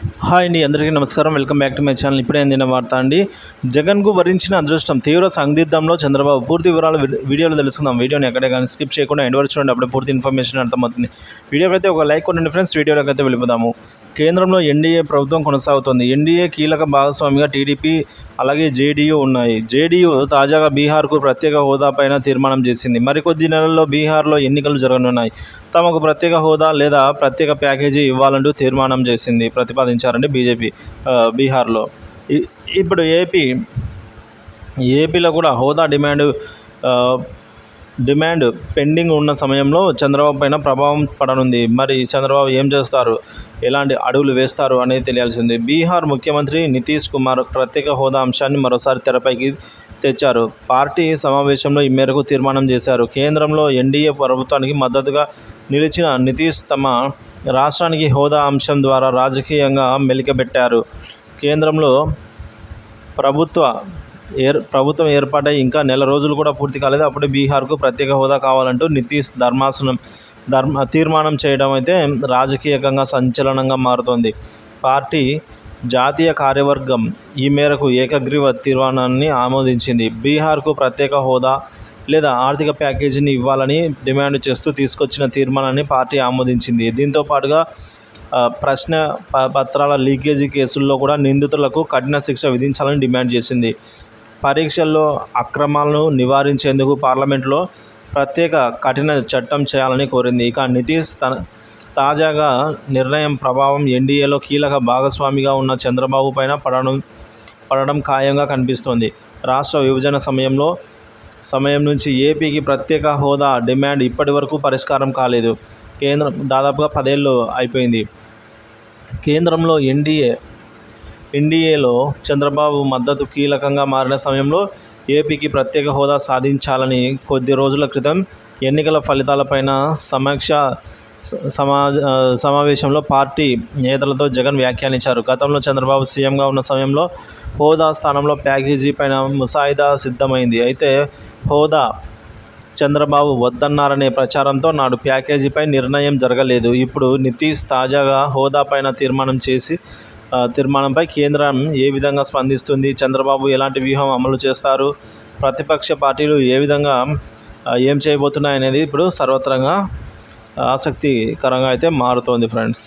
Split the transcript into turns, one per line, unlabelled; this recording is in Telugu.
హాయ్ అండి, అందరికీ నమస్కారం. Welcome back to my channel. ఇప్పుడే అందిన వార్త అండి. జగన్కు వరించిన అదృష్టం, తీవ్ర సందిగ్ధంలో చంద్రబాబు. పూర్తి వివరాలు వీడియోలో తెలుసుకుందాం. వీడియోని ఎక్కడే కానీ స్కిప్ చేయకుండా ఎండ్ వరకు చూడండి, అప్పుడే పూర్తి ఇన్ఫర్మేషన్ అర్థమవుతుంది. వీడియోకి అయితే ఒక లైక్ కొనండి ఫ్రెండ్స్. వీడియోలోకి అయితే వెళ్ళిపోదాము. కేంద్రంలో ఎన్డీఏ ప్రభుత్వం కొనసాగుతోంది. ఎన్డీఏ కీలక భాగస్వామిగా టీడీపీ అలాగే జేడీయూ ఉన్నాయి. జేడీయూ తాజాగా బీహార్కు ప్రత్యేక హోదాపైన తీర్మానం చేసింది. మరికొద్ది నెలల్లో బీహార్లో ఎన్నికలు జరగనున్నాయి. తమకు ప్రత్యేక హోదా లేదా ప్రత్యేక ప్యాకేజీ ఇవ్వాలంటూ తీర్మానం చేసింది, ప్రతిపాదించారండి బీజేపీ బీహార్లో. ఇప్పుడు ఏపీలో కూడా హోదా డిమాండ్ పెండింగ్ ఉన్న సమయంలో చంద్రబాబు పైన ప్రభావం పడనుంది. మరి చంద్రబాబు ఏం చేస్తారు, ఎలాంటి అడుగులు వేస్తారు అనేది తెలియాల్సింది. బీహార్ ముఖ్యమంత్రి నితీష్ కుమార్ ప్రత్యేక హోదా అంశాన్ని మరోసారి తెరపైకి తెచ్చారు. పార్టీ సమావేశంలో ఈ మేరకు తీర్మానం చేశారు. కేంద్రంలో ఎన్డీఏ ప్రభుత్వానికి మద్దతుగా నిలిచిన నితీష్ తమ రాష్ట్రానికి హోదా అంశం ద్వారా రాజకీయంగా మెలికబెట్టారు. కేంద్రంలో ప్రభుత్వం ఏర్పాటై ఇంకా నెల రోజులు కూడా పూర్తి కాలేదు. అప్పుడే బీహార్కు ప్రత్యేక హోదా కావాలంటూ నితీష్ తీర్మానం చేయడం అయితే రాజకీయంగా సంచలనంగా మారుతోంది. పార్టీ జాతీయ కార్యవర్గం ఈ మేరకు ఏకగ్రీవ తీర్మానాన్ని ఆమోదించింది. బీహార్కు ప్రత్యేక హోదా లేదా ఆర్థిక ప్యాకేజీని ఇవ్వాలని డిమాండ్ చేస్తూ తీసుకొచ్చిన తీర్మానాన్ని పార్టీ ఆమోదించింది. దీంతో పాటుగా ప్రశ్న పత్రాల లీకేజీ కేసుల్లో కూడా నిందితులకు కఠిన శిక్ష విధించాలని డిమాండ్ చేసింది. పరీక్షల్లో అక్రమాలను నివారించేందుకు పార్లమెంట్లో ప్రత్యేక కఠిన చట్టం చేయాలని కోరింది. ఇక నితీష్ తాజాగా నిర్ణయం ప్రభావం ఎన్డీఏలో కీలక భాగస్వామిగా ఉన్న చంద్రబాబు పైన పడడం ఖాయంగా కనిపిస్తోంది. రాష్ట్ర విభజన సమయం నుంచి ఏపీకి ప్రత్యేక హోదా డిమాండ్ ఇప్పటి వరకు పరిష్కారం కాలేదు. కేంద్రం దాదాపుగా 10 ఏళ్ళు అయిపోయింది. కేంద్రంలో ఎన్డీఏలో చంద్రబాబు మద్దతు కీలకంగా మారిన సమయంలో ఏపీకి ప్రత్యేక హోదా సాధించాలని కొద్ది రోజుల క్రితం ఎన్నికల ఫలితాలపైన సమావేశంలో పార్టీ నేతలతో జగన్ వ్యాఖ్యానించారు. గతంలో చంద్రబాబు సీఎంగా ఉన్న సమయంలో హోదా స్థానంలో ప్యాకేజీ పైన ముసాయిదా సిద్ధమైంది. అయితే హోదా చంద్రబాబు వద్దన్నారనే ప్రచారంతో నాడు ప్యాకేజీపై నిర్ణయం జరగలేదు. ఇప్పుడు నితీష్ తాజాగా హోదా పైన తీర్మానంపై కేంద్రం ఏ విధంగా స్పందిస్తుంది, చంద్రబాబు ఎలాంటి వ్యూహం అమలు చేస్తారు, ప్రతిపక్ష పార్టీలు ఏం చేయబోతున్నాయి అనేది ఇప్పుడు సర్వత్రంగా ఆసక్తికరంగా అయితే మారుతోంది ఫ్రెండ్స్.